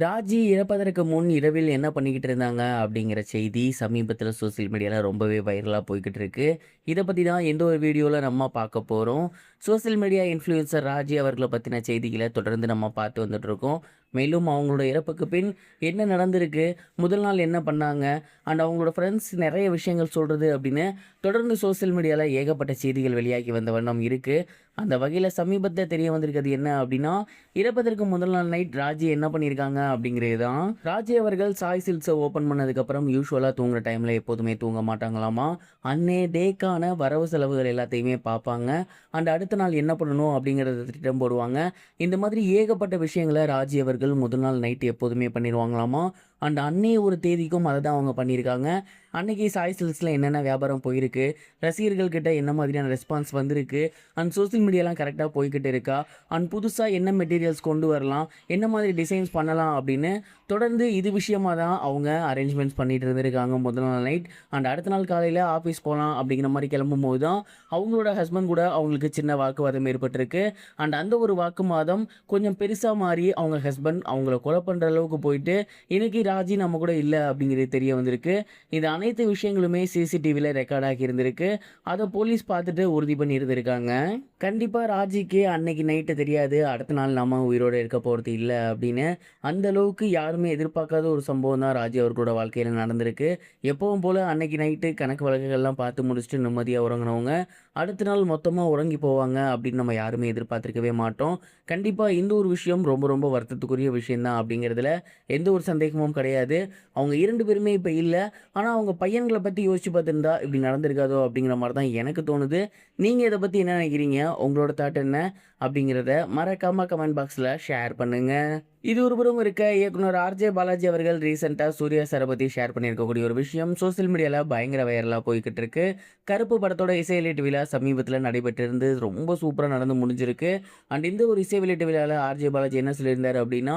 ராஜி இறப்பதற்கு முன் இரவில் என்ன பண்ணிக்கிட்டு இருந்தாங்க அப்படிங்கிற செய்தி சமீபத்தில் சோசியல் மீடியாவில் ரொம்பவே வைரலாக போய்கிட்டு இருக்கு. இதை பற்றி தான் எந்த ஒரு வீடியோவில் நம்ம பார்க்க போகிறோம். சோசியல் மீடியா இன்ஃப்ளூயன்சர் ராஜி அவர்களை பற்றின செய்திகளை தொடர்ந்து நம்ம பார்த்து வந்துட்டு இருக்கோம். மேலும் அவங்களோட இறப்புக்கு பின் என்ன நடந்திருக்கு, முதல் நாள் என்ன பண்ணாங்க, அண்ட் அவங்களோட ஃப்ரெண்ட்ஸ் நிறைய விஷயங்கள் சொல்கிறது அப்படின்னு தொடர்ந்து சோசியல் மீடியாவில் ஏகப்பட்ட செய்திகள் வெளியாகி வந்த வண்ணம் இருக்குது. அந்த வகையில் சமீபத்தில் தெரிய வந்திருக்கிறது என்ன அப்படின்னா, இறப்பதற்கு முதல் நாள் நைட் ராஜி என்ன பண்ணியிருக்காங்க அப்படிங்கிறது தான். ராஜி அவர்கள் சாய் சில்க்ஸை ஓப்பன் பண்ணதுக்கப்புறம் யூஸ்வலாக தூங்குற டைமில் எப்போதுமே தூங்க மாட்டாங்களாமா. அன்னே டேக்கான வரவு செலவுகள் எல்லாத்தையுமே பார்ப்பாங்க. அண்ட் அடுத்த நாள் என்ன பண்ணணும் அப்படிங்கிறத திட்டம் போடுவாங்க. இந்த மாதிரி ஏகப்பட்ட விஷயங்களை ராஜி அவர்கள் முதல் நாள் நைட்டு எப்போதுமே பண்ணிடுவாங்களாமா. அண்ட் அன்னைய ஒரு தேதிக்கும் அதை தான் அவங்க பண்ணியிருக்காங்க. அன்னைக்கு சாய் சில்க்ஸில் என்னென்ன வியாபாரம் போயிருக்கு, ரசிகர்கள் கிட்ட என்ன மாதிரியான ரெஸ்பான்ஸ் வந்திருக்கு, அண்ட் சோசியல் மீடியாலாம் கரெக்டாக போய்கிட்டு இருக்கா, அண்ட் புதுசாக என்ன மெட்டீரியல்ஸ் கொண்டு வரலாம், என்ன மாதிரி டிசைன்ஸ் பண்ணலாம் அப்படின்னு தொடர்ந்து இது விஷயமாக தான் அவங்க அரேஞ்ச்மெண்ட்ஸ் பண்ணிட்டு இருந்திருக்காங்க முதல் நாள் நைட். அண்ட் அடுத்த நாள் காலையில் ஆஃபீஸ் போகலாம் அப்படிங்கிற மாதிரி கிளம்பும் போது தான் அவங்களோட ஹஸ்பண்ட் கூட அவங்களுக்கு சின்ன வாக்குவாதம் ஏற்பட்டிருக்கு. அண்ட் அந்த ஒரு வாக்குவாதம் கொஞ்சம் பெருசாக மாறி அவங்க ஹஸ்பண்ட் அவங்கள கொலை பண்ணுற அளவுக்கு போயிட்டு இன்னைக்கு ராஜி நம்ம கூட இல்லை அப்படிங்கிறது தெரிய வந்திருக்கு. இது அனைத்து விஷயங்களுமே சிசிடிவியில் ரெக்கார்ட் ஆகி இருந்திருக்கு. அதை போலீஸ் பார்த்துட்டு உறுதி பண்ணி இருந்திருக்காங்க. கண்டிப்பாக ராஜிக்கு அன்னைக்கு நைட்டு தெரியாது அடுத்த நாள் நம்ம உயிரோடு இருக்க போகிறது இல்லை அப்படின்னு. அந்த அளவுக்கு யாருமே எதிர்பார்க்காத ஒரு சம்பவம் தான் ராஜி அவர்களோட வாழ்க்கையில் நடந்திருக்கு. எப்பவும் போல் அன்னைக்கு நைட்டு கணக்கு வழக்குகள்லாம் பார்த்து முடிச்சுட்டு நிம்மதியாக உறங்கினவங்க அடுத்த நாள் மொத்தமாக உறங்கி போவாங்க அப்படின்னு நம்ம யாருமே எதிர்பார்த்துருக்கவே மாட்டோம். கண்டிப்பாக இந்த ஒரு விஷயம் ரொம்ப ரொம்ப வருத்தத்துக்குரிய விஷயந்தான் அப்படிங்கிறதுல எந்த ஒரு சந்தேகமும் கிடையாது. அவங்க 2 பேருமே இப்போ இல்லை. ஆனால் அவங்க பையன்களை பற்றி யோசிச்சு பார்த்துருந்தா இப்படி நடந்திருக்காதோ அப்படிங்கிற மாதிரி தான் எனக்கு தோணுது. நீங்கள் இதை பற்றி என்ன நினைக்கிறீங்க, உங்களோட தாட் என்ன அப்படிங்கிறத மறக்காமல் கமெண்ட் பாக்ஸில் ஷேர் பண்ணுங்கள். இது ஒரு புறம் இருக்க, இயக்குனர் ஆர்ஜே பாலாஜி அவர்கள் ரீசெண்டாக சூர்யா சாரை பற்றி ஷேர் பண்ணியிருக்கக்கூடிய ஒரு விஷயம் சோசியல் மீடியாவில் பயங்கர வைரலாக போய்கிட்டு இருக்கு. கருப்பு படத்தோட இசை வெளியீட்டு விழா சமீபத்தில் நடைபெற்றிருந்து ரொம்ப சூப்பராக நடந்து முடிஞ்சிருக்கு. அண்ட் இந்த ஒரு இசை வெளியீட்டு விழாவில் ஆர்ஜே பாலாஜி என்ன சொல்லியிருந்தார் அப்படின்னா,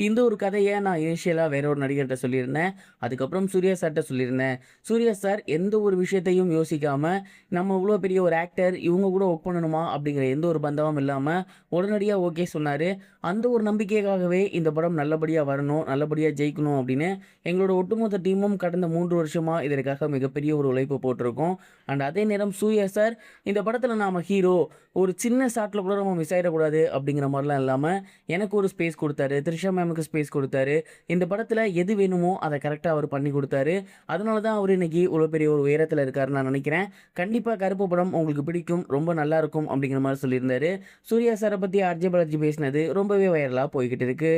இந்த ஒரு கதையை நான் இனிஷியலாக வேற ஒரு நடிகர்கிட்ட சொல்லியிருந்தேன், அதுக்கப்புறம் சூர்யா சார்கிட்ட சொல்லியிருந்தேன். சூர்யா சார் எந்த ஒரு விஷயத்தையும் யோசிக்காமல் நம்ம இவ்வளோ பெரிய ஒரு ஆக்டர் இவங்க கூட ஒர்க் பண்ணணுமா அப்படிங்கிற எந்த ஒரு பந்தமும் இல்லாமல் உடனடியாக ஓகே சொன்னார். அந்த ஒரு நம்பிக்கைக்காகவே இந்த படம் நல்லபடியாக வரணும், நல்லபடியாக ஜெயிக்கணும் அப்படின்னு எங்களோட ஒட்டுமொத்த டீமும் கடந்த 3 வருஷமாக இதற்காக மிகப்பெரிய ஒரு உழைப்பு போட்டிருக்கோம். அண்ட் அதே நேரம் சூர்யா சார் இந்த படத்தில் நாம் ஹீரோ, ஒரு சின்ன ஷாட்டில் கூட நம்ம மிஸ் ஆகிடக்கூடாது அப்படிங்கிற மாதிரிலாம் இல்லாமல் எனக்கு ஒரு ஸ்பேஸ் கொடுத்தாரு, த்ரிஷா மேமுக்கு ஸ்பேஸ் கொடுத்தாரு. இந்த படத்தில் எது வேணுமோ அதை கரெக்டாக அவர் பண்ணி கொடுத்தாரு. அதனால தான் அவர் இன்னைக்கு இவ்வளோ பெரிய ஒரு உயரத்தில் இருக்காருன்னு நான் நினைக்கிறேன். கண்டிப்பாக கருப்பு படம் உங்களுக்கு பிடிக்கும், ரொம்ப நல்லா இருக்கும் அப்படிங்கிற மாதிரி சொல்லியிருந்தாரு. சூர்யா சாரை பற்றி ஆர்ஜே பாலாஜி பேசினது ரொம்பவே வைரலாக போய்கிட்டு இருக்கு.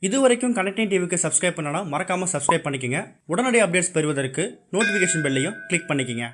இதுவரைக்கும் கனெக்டிங் டிவிக்கு சப்ஸ்கிரைப் பண்ணனா மறக்காமல் சப்ஸ்கிரைப் பண்ணிக்கங்க. உடனடி அப்டேட்ஸ் பெறுவதற்கு நோட்டிஃபிகேஷன் பெல்லையும் கிளிக் பண்ணிக்கங்க.